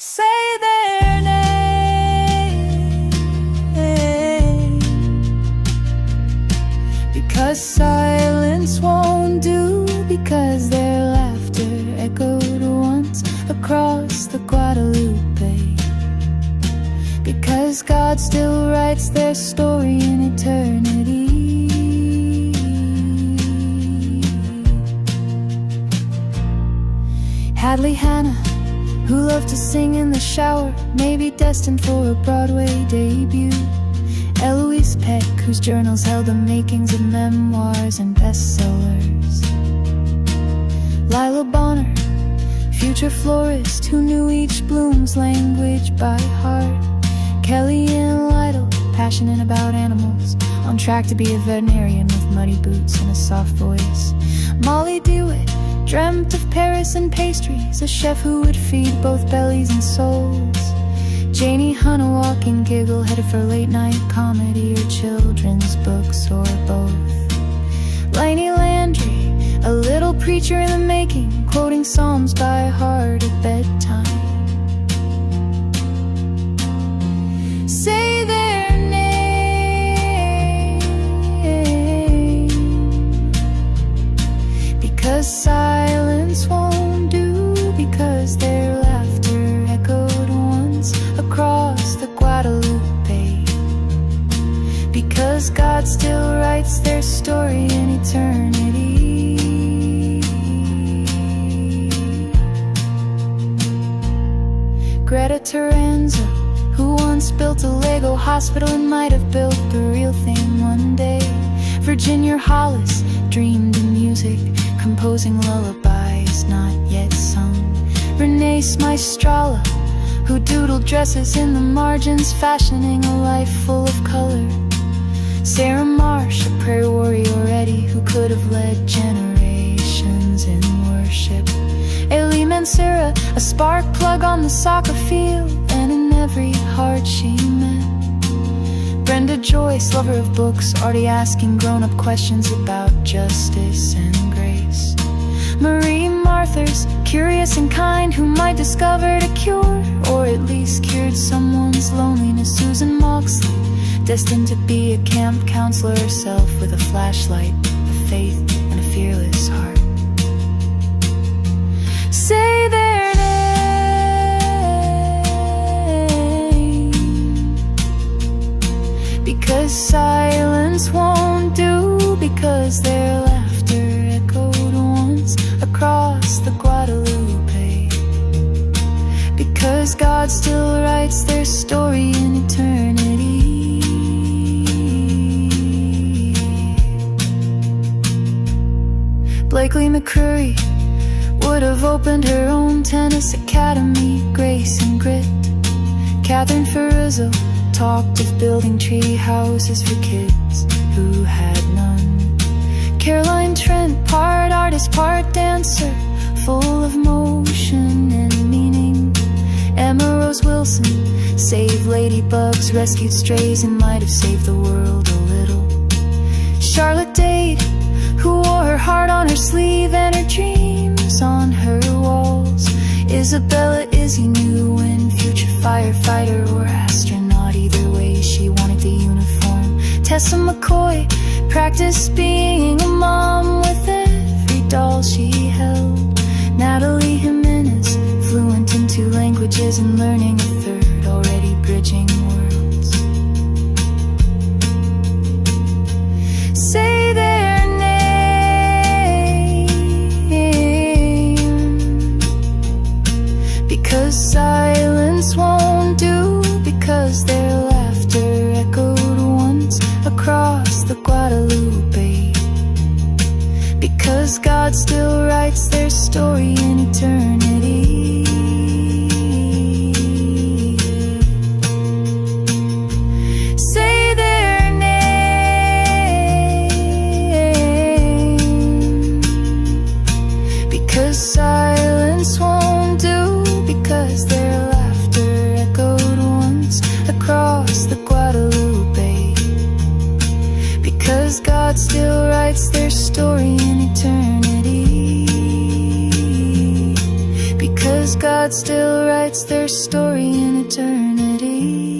say their name, because silence won't do, because their laughter echoed once across the Guadalupe, because God still writes their story in eternity. Hadley Hanna, who loved to sing in the shower, may be destined for a Broadway debut. Eloise Peck, whose journals held the makings of memoirs and bestsellers. Lila Bonner, future florist, who knew each bloom's language by heart. Kellyanne Lytal, passionate about animals, on track to be a veterinarian with muddy boots and a soft voice. DeWitt, dreamt of Paris and pastries, a chef who would feed both bellies and souls. Janie Hunt, a walking giggle, headed for late night comedy or children's books or both. Lainey Landry, a little preacher in the making, quoting psalms by heart at bedtime. Say their name, because silence won't do, because their laughter echoed once across the Guadalupe, because God still writes their story in eternity. Greta Terenza, who once built a Lego hospital and might have built the real thing one day. Virginia Hollis dreamed in music, composing lullabies not yet sung. Renee Maestrala, who doodled dresses in the margins, fashioning a life full of color. Sarah Marsh, a prayer warrior ready, who could have led generations in worship. Eloise Peck, a spark plug on the soccer field and in every heart she met. Brenda Joyce, lover of books, already asking grown-up questions about justice and grace. Marie Marthers, curious and kind, who might discover a cure, or at least cured someone's loneliness. Susan Moxley, destined to be a camp counselor herself, with a flashlight, a faith, and a fearless heart. Say their name, because silence won't do, because their laughter echoed once across the Guadalupe, because God still writes their story in eternity. Blakely McCurry would have opened her own tennis academy, grace and grit. Catherine Ferrizzo talked of building tree houses for kids who had none. Caroline Trent, part artist, part dancer, full of motion and meaning. Emma Rose Wilson saved ladybugs, rescued strays, and might have saved the world a little. Charlotte Dade, who wore her heart on her sleeve and her dreams on her walls. Isabella Izzy knew when, future firefighter or astronaut, either way she wanted the uniform. Tessa McCoy practiced being a mom with every doll she held. Natalie Jimenez, fluent in 2 languages and learning a third, already bridging worlds. Say their name, because silence won't do, because their laughter echoed once across the Guadalupe, because God still writes their story in eternity. Say their name, because silence won't do, because their laughter echoed once across the Guadalupe, because God still writes their story in eternity. writes their story in eternity.